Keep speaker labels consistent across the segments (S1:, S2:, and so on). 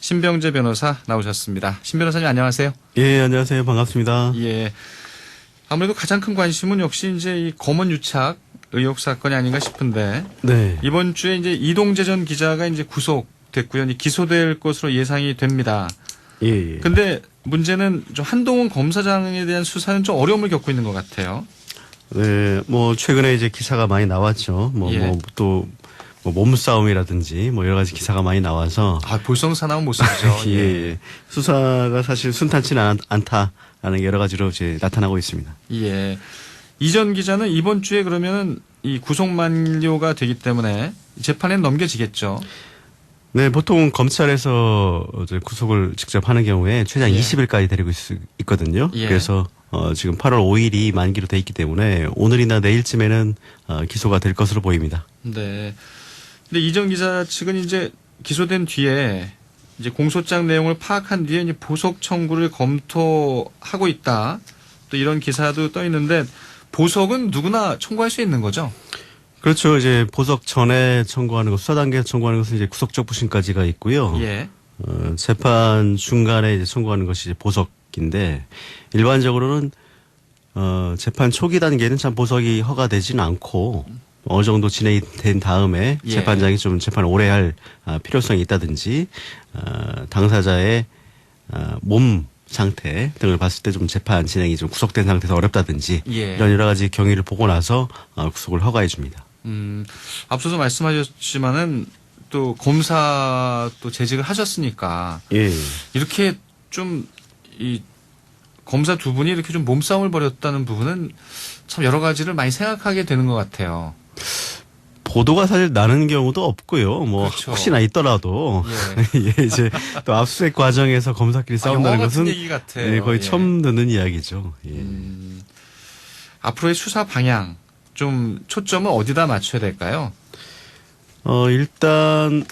S1: 신병재 변호사 나오셨습니다. 신 변호사님 안녕하세요.
S2: 예, 안녕하세요. 반갑습니다.
S1: 예. 아무래도 가장 큰 관심은 역시 이제 이 검언 유착 의혹 사건이 아닌가 싶은데.
S2: 네.
S1: 이번 주에 이제 이동재 전 기자가 이제 구속됐고요. 이제 기소될 것으로 예상이 됩니다.
S2: 예, 예.
S1: 근데 문제는 좀 한동훈 검사장에 대한 수사는 좀 어려움을 겪고 있는 것 같아요.
S2: 네, 뭐 최근에 이제 기사가 많이 나왔죠.
S1: 예.
S2: 몸싸움이라든지 뭐 여러 가지 기사가 많이 나와서
S1: 볼썽사나운 모습이죠.
S2: 예, 예. 수사가 사실 순탄치는 않다라는 여러 가지로 이제 나타나고 있습니다.
S1: 예. 이전 기자는 이번 주에 그러면은 이 구속 만료가 되기 때문에 재판에 넘겨지겠죠.
S2: 네, 보통 검찰에서 이제 구속을 직접 하는 경우에 최장
S1: 예.
S2: 20일까지 데리고 있거든요.
S1: 예.
S2: 그래서 지금 8월 5일이 만기로 돼 있기 때문에 오늘이나 내일쯤에는 기소가 될 것으로 보입니다.
S1: 네. 근데 이전 기자 측은 이제 기소된 뒤에 이제 공소장 내용을 파악한 뒤에 이제 보석 청구를 검토하고 있다. 또 이런 기사도 떠 있는데 보석은 누구나 청구할 수 있는 거죠?
S2: 그렇죠. 이제 보석 전에 청구하는 것, 수사 단계에서 청구하는 것은 이제 구속적 부심까지가 있고요.
S1: 예.
S2: 재판 중간에 이제 청구하는 것이 이제 보석인데 일반적으로는 재판 초기 단계는 참 보석이 허가되지는 않고 어느 정도 진행이 된 다음에
S1: 예.
S2: 재판장이 좀 재판을 오래 할 필요성이 있다든지 당사자의 몸 상태 등을 봤을 때 좀 재판 진행이 좀 구속된 상태에서 어렵다든지
S1: 예.
S2: 이런 여러 가지 경위를 보고 나서 구속을 허가해 줍니다.
S1: 앞서서 말씀하셨지만은 또 검사 또 재직을 하셨으니까
S2: 예.
S1: 이렇게 좀 이 검사 두 분이 이렇게 좀 몸싸움을 벌였다는 부분은 참 여러 가지를 많이 생각하게 되는 것 같아요.
S2: 보도가 사실 나는 경우도 없고요. 뭐
S1: 그렇죠.
S2: 혹시나 있더라도 예, 이제 또 압수수색 과정에서 검사끼리 싸운다는
S1: 영화 같은
S2: 것은
S1: 얘기 같아요.
S2: 예, 거의
S1: 예.
S2: 처음 듣는 이야기죠. 예.
S1: 앞으로의 수사 방향 좀 초점은 어디다 맞춰야 될까요?
S2: 일단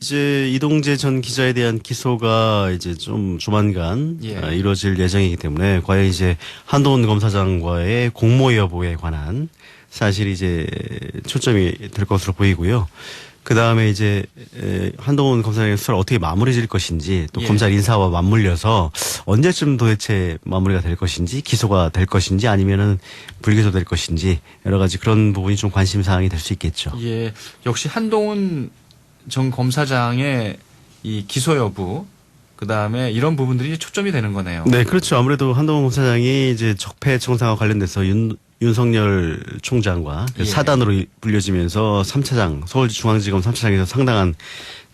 S2: 이제 이동재 전 기자에 대한 기소가 이제 좀 조만간
S1: 예.
S2: 이루어질 예정이기 때문에 과연 이제 한동훈 검사장과의 공모 여부에 관한 사실 이제 초점이 될 것으로 보이고요. 그 다음에 이제 한동훈 검사장의 수사를 어떻게 마무리 지을 것인지 또
S1: 예.
S2: 검찰 인사와 맞물려서 언제쯤 도대체 마무리가 될 것인지 기소가 될 것인지 아니면은 불기소 될 것인지 여러 가지 그런 부분이 좀 관심 사항이 될 수 있겠죠.
S1: 예, 역시 한동훈 전 검사장의 이 기소 여부, 그 다음에 이런 부분들이 초점이 되는 거네요.
S2: 네, 그렇죠. 아무래도 한동훈 검사장이 이제 적폐 청사와 관련돼서 윤석열 총장과
S1: 예.
S2: 사단으로 불려지면서 3차장, 서울중앙지검 3차장에서 상당한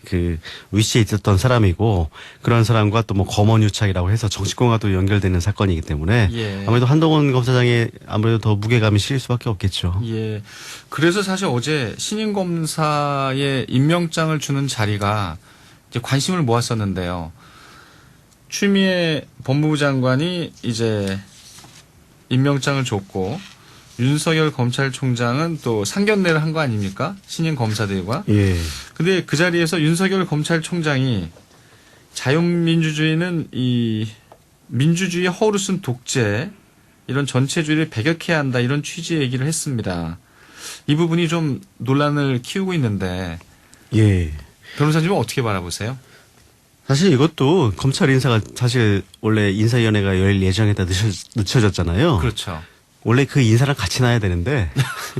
S2: 그 위치에 있었던 사람이고 그런 사람과 또 뭐 검언유착이라고 해서 정치권과도 연결되는 사건이기 때문에
S1: 예.
S2: 아무래도 한동훈 검사장이 아무래도 더 무게감이 실릴 수밖에 없겠죠.
S1: 예. 그래서 사실 어제 신임 검사의 임명장을 주는 자리가 이제 관심을 모았었는데요. 추미애 법무부 장관이 이제 임명장을 줬고 윤석열 검찰총장은 또 상견례를 한 거 아닙니까? 신임 검사들과.
S2: 예.
S1: 근데 그 자리에서 윤석열 검찰총장이 자유민주주의는 이 민주주의 허울을 쓴 독재 이런 전체주의를 배격해야 한다 이런 취지의 얘기를 했습니다. 이 부분이 좀 논란을 키우고 있는데
S2: 예.
S1: 변호사님은 어떻게 바라보세요?
S2: 사실 이것도 검찰 인사가 사실 원래 인사위원회가 열 예정에다 늦춰졌잖아요.
S1: 그렇죠.
S2: 원래 그 인사랑 같이 나야 되는데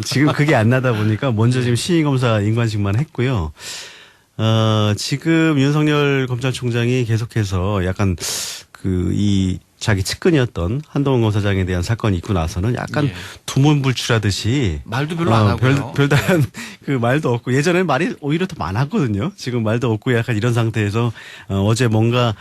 S2: 지금 그게 안 나다 보니까 먼저 지금 신임검사 임관식만 했고요. 지금 윤석열 검찰총장이 계속해서 약간 이 자기 측근이었던 한동훈 검사장에 대한 사건이 있고 나서는 약간
S1: 예.
S2: 두문불출하듯이
S1: 말도 별로 안 하고요.
S2: 별다른 그 말도 없고 예전에는 말이 오히려 더 많았거든요. 지금 말도 없고 약간 이런 상태에서 어제 뭔가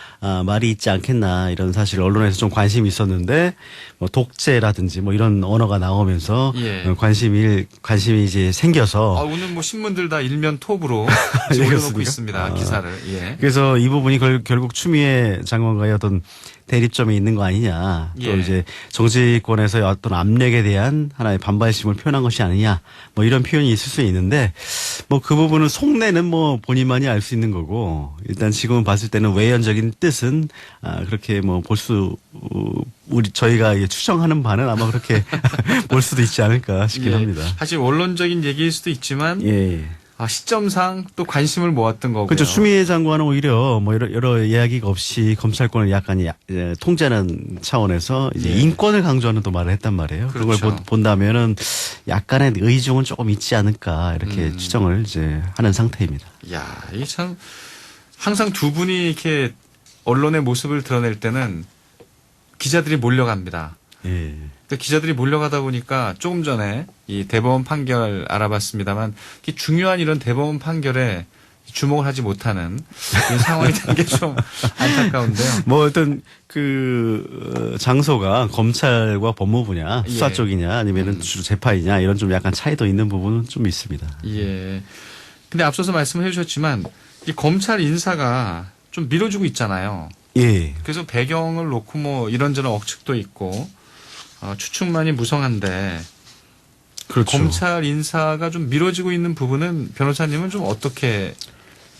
S2: 말이 있지 않겠나 이런 사실 언론에서 좀 관심이 있었는데 뭐 독재라든지 뭐 이런 언어가 나오면서
S1: 예.
S2: 관심이 이제 생겨서
S1: 오늘 뭐 신문들 다 일면 톱으로 지금 올려놓고
S2: 그렇습니까?
S1: 있습니다. 기사를. 예.
S2: 그래서 이 부분이 결국 추미애 장관과의 어떤 대립점이 있는 거 아니냐. 또
S1: 예.
S2: 이제 정치권에서의 어떤 압력에 대한 하나의 반발심을 표현한 것이 아니냐. 뭐 이런 표현이 있을 수 있는데 뭐 그 부분은 속내는 뭐 본인만이 알 수 있는 거고 일단 지금 봤을 때는 외연적인 뜻은 그렇게 뭐 저희가 추정하는 바는 아마 그렇게 볼 수도 있지 않을까 싶긴
S1: 예.
S2: 합니다.
S1: 사실 원론적인 얘기일 수도 있지만
S2: 예.
S1: 시점상 또 관심을 모았던 거고요.
S2: 그렇죠. 추미애 장관은 오히려 뭐 여러 이야기가 없이 검찰권을 약간 통제하는 차원에서 이제
S1: 예.
S2: 인권을 강조하는 또 말을 했단 말이에요.
S1: 그렇죠.
S2: 그걸 본다면은 약간의 의중은 조금 있지 않을까 이렇게 추정을 이제 하는 상태입니다.
S1: 야, 이 참 항상 두 분이 이렇게 언론의 모습을 드러낼 때는 기자들이 몰려갑니다.
S2: 예.
S1: 근데 기자들이 몰려가다 보니까 조금 전에 이 대법원 판결 알아봤습니다만 중요한 이런 대법원 판결에 주목을 하지 못하는 이런 상황이 된 게 좀 안타까운데요.
S2: 뭐 어떤 장소가 검찰과 법무부냐 수사
S1: 예.
S2: 쪽이냐 아니면은 주로 재판이냐 이런 좀 약간 차이도 있는 부분은 좀 있습니다.
S1: 예. 근데 앞서서 말씀해 주셨지만 이 검찰 인사가 좀 밀어주고 있잖아요.
S2: 예.
S1: 그래서 배경을 놓고 뭐 이런저런 억측도 있고 추측만이 무성한데
S2: 그렇죠.
S1: 검찰 인사가 좀 미뤄지고 있는 부분은 변호사님은 좀 어떻게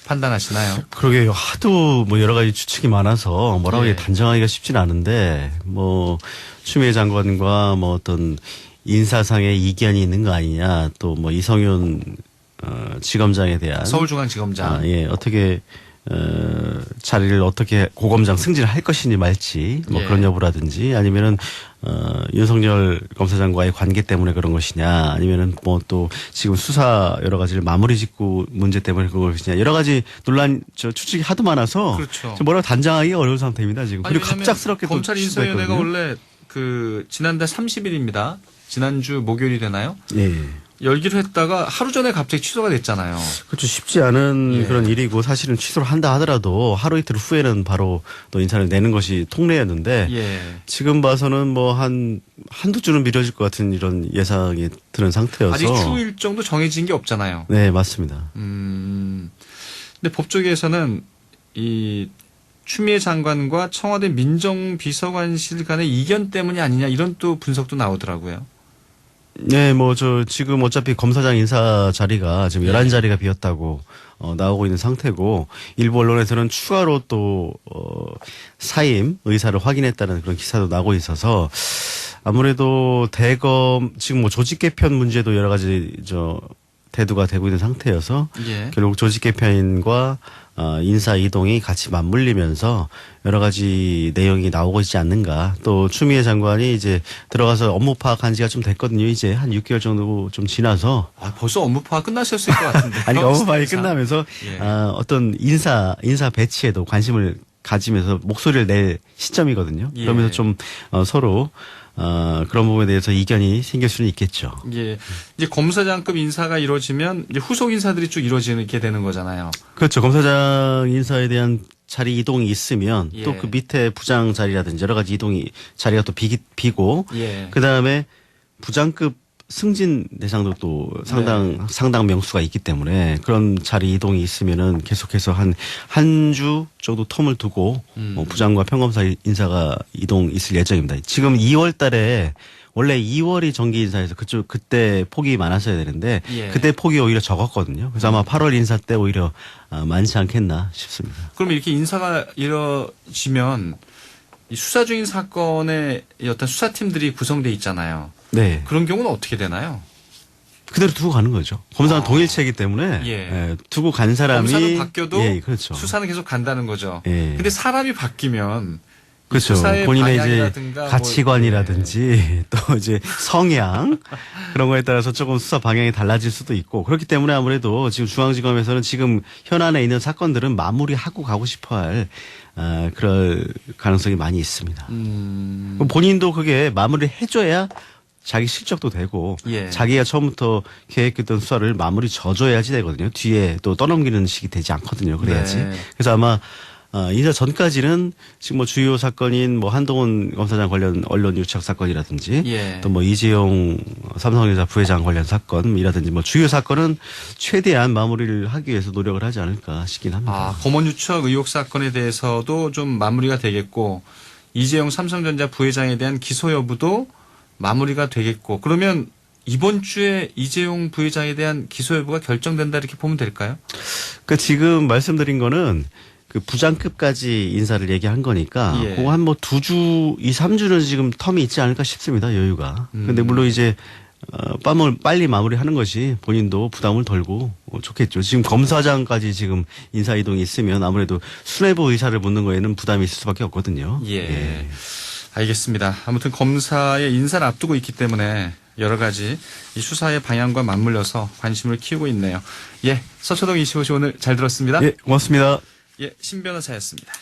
S1: 판단하시나요?
S2: 그러게요. 하도 뭐 여러 가지 추측이 많아서 뭐라고
S1: 예.
S2: 단정하기가 쉽진 않은데 뭐 추미애 장관과 뭐 어떤 인사상의 이견이 있는 거 아니냐 또 뭐 이성윤 지검장에 대한
S1: 서울중앙지검장.
S2: 예, 어떻게 자리를 어떻게 고검장 승진을 할 것이니 말지 뭐
S1: 예.
S2: 그런 여부라든지 아니면은 윤석열 검사장과의 관계 때문에 그런 것이냐 아니면은 뭐 또 지금 수사 여러 가지를 마무리 짓고 문제 때문에 그런 것이냐 여러 가지 논란 추측이 하도 많아서
S1: 그렇죠.
S2: 좀 뭐라고 단정하기 어려운 상태입니다 지금.
S1: 아니,
S2: 그리고
S1: 왜냐면
S2: 갑작스럽게 또
S1: 검찰 인사위원회가
S2: 취소됐거든요.
S1: 원래 지난달 30일입니다. 지난주 목요일이 되나요?
S2: 예.
S1: 열기로 했다가 하루 전에 갑자기 취소가 됐잖아요.
S2: 그렇죠. 쉽지 않은
S1: 예.
S2: 그런 일이고 사실은 취소를 한다 하더라도 하루 이틀 후에는 바로 또 인사를 내는 것이 통례였는데
S1: 예.
S2: 지금 봐서는 뭐 한두 주는 미뤄질 것 같은 이런 예상이 드는 상태여서.
S1: 아직 추후 일정도 정해진 게 없잖아요.
S2: 네, 맞습니다.
S1: 근데 법조계에서는 이 추미애 장관과 청와대 민정비서관실 간의 이견 때문이 아니냐 이런 또 분석도 나오더라고요.
S2: 네, 뭐 지금 어차피 검사장 인사 자리가 지금 11자리가 비었다고 나오고 있는 상태고 일부 언론에서는 추가로 또 사임 의사를 확인했다는 그런 기사도 나오고 있어서 아무래도 대검 지금 뭐 조직 개편 문제도 여러 가지 대두가 되고 있는 상태여서
S1: 예.
S2: 결국 조직 개편과 인사 이동이 같이 맞물리면서 여러 가지 내용이 나오고 있지 않는가. 또 추미애 장관이 이제 들어가서 업무 파악한 지가 좀 됐거든요. 이제 한 6개월 정도 좀 지나서.
S1: 벌써 업무 파악 끝나셨을 것 같은데.
S2: 아니 업무 파악이 끝나면서
S1: 예.
S2: 어떤 인사 배치에도 관심을 가지면서 목소리를 낼 시점이거든요.
S1: 예.
S2: 그러면서 좀 서로 그런 부분에 대해서 이견이 생길 수는 있겠죠.
S1: 예. 이제 검사장급 인사가 이루어지면 이제 후속 인사들이 쭉 이루어지게 되는 거잖아요.
S2: 그렇죠. 검사장 인사에 대한 자리 이동이 있으면
S1: 예.
S2: 또 그 밑에 부장 자리라든지 여러 가지 자리가 또 비고
S1: 예.
S2: 그 다음에 부장급 승진 대상도 또 상당 명수가 있기 때문에 그런 자리 이동이 있으면은 계속해서 한 주 정도 텀을 두고 부장과 평검사 인사가 이동 있을 예정입니다. 지금 2월 달에 원래 2월이 정기 인사에서 그때 폭이 많았어야 되는데
S1: 예.
S2: 그때 폭이 오히려 적었거든요. 그래서 아마 8월 인사 때 오히려 많지 않겠나 싶습니다.
S1: 그럼 이렇게 인사가 이루어지면 이 수사 중인 사건의 어떤 수사팀들이 구성돼 있잖아요.
S2: 네.
S1: 그런 경우는 어떻게 되나요?
S2: 그대로 두고 가는 거죠. 검사는 동일체이기 때문에
S1: 예.
S2: 두고 간 사람이
S1: 검사는 바뀌어도
S2: 예, 그렇죠.
S1: 수사는 계속 간다는 거죠.
S2: 예.
S1: 근데 사람이 바뀌면
S2: 그렇죠.
S1: 수사의
S2: 본인의 이제
S1: 방향이라든가
S2: 가치관이라든지 또 이제 성향 그런 거에 따라서 조금 수사 방향이 달라질 수도 있고 그렇기 때문에 아무래도 지금 중앙지검에서는 지금 현안에 있는 사건들은 마무리하고 가고 싶어할 그럴 가능성이 많이 있습니다. 그럼 본인도 그게 마무리를 해줘야 자기 실적도 되고
S1: 예.
S2: 자기가 처음부터 계획했던 수사를 마무리 져줘야지 되거든요. 뒤에 또 떠넘기는 식이 되지 않거든요. 그래야지.
S1: 네.
S2: 그래서 아마 인사 전까지는 지금 뭐 주요 사건인 뭐 한동훈 검사장 관련 언론 유착 사건이라든지
S1: 예.
S2: 또 뭐 이재용 삼성전자 부회장 관련 사건이라든지 뭐 주요 사건은 최대한 마무리를 하기 위해서 노력을 하지 않을까 싶긴 합니다.
S1: 검언 유착 의혹 사건에 대해서도 좀 마무리가 되겠고 이재용 삼성전자 부회장에 대한 기소 여부도 마무리가 되겠고 그러면 이번 주에 이재용 부회장에 대한 기소 여부가 결정된다 이렇게 보면 될까요?
S2: 그러니까 지금 말씀드린 거는 그 부장급까지 인사를 얘기한 거니까
S1: 예.
S2: 그거 한 뭐 2주, 2, 3주는 지금 텀이 있지 않을까 싶습니다. 여유가. 근데 물론 이제 빨리 마무리하는 것이 본인도 부담을 덜고 좋겠죠. 지금 검사장까지 지금 인사 이동이 있으면 아무래도 수뇌부 의사를 묻는 거에는 부담이 있을 수밖에 없거든요.
S1: 예. 알겠습니다. 아무튼 검사의 인사를 앞두고 있기 때문에 여러 가지 이 수사의 방향과 맞물려서 관심을 키우고 있네요. 예, 서초동 25시 오늘 잘 들었습니다.
S2: 예, 고맙습니다.
S1: 예, 신 변호사였습니다.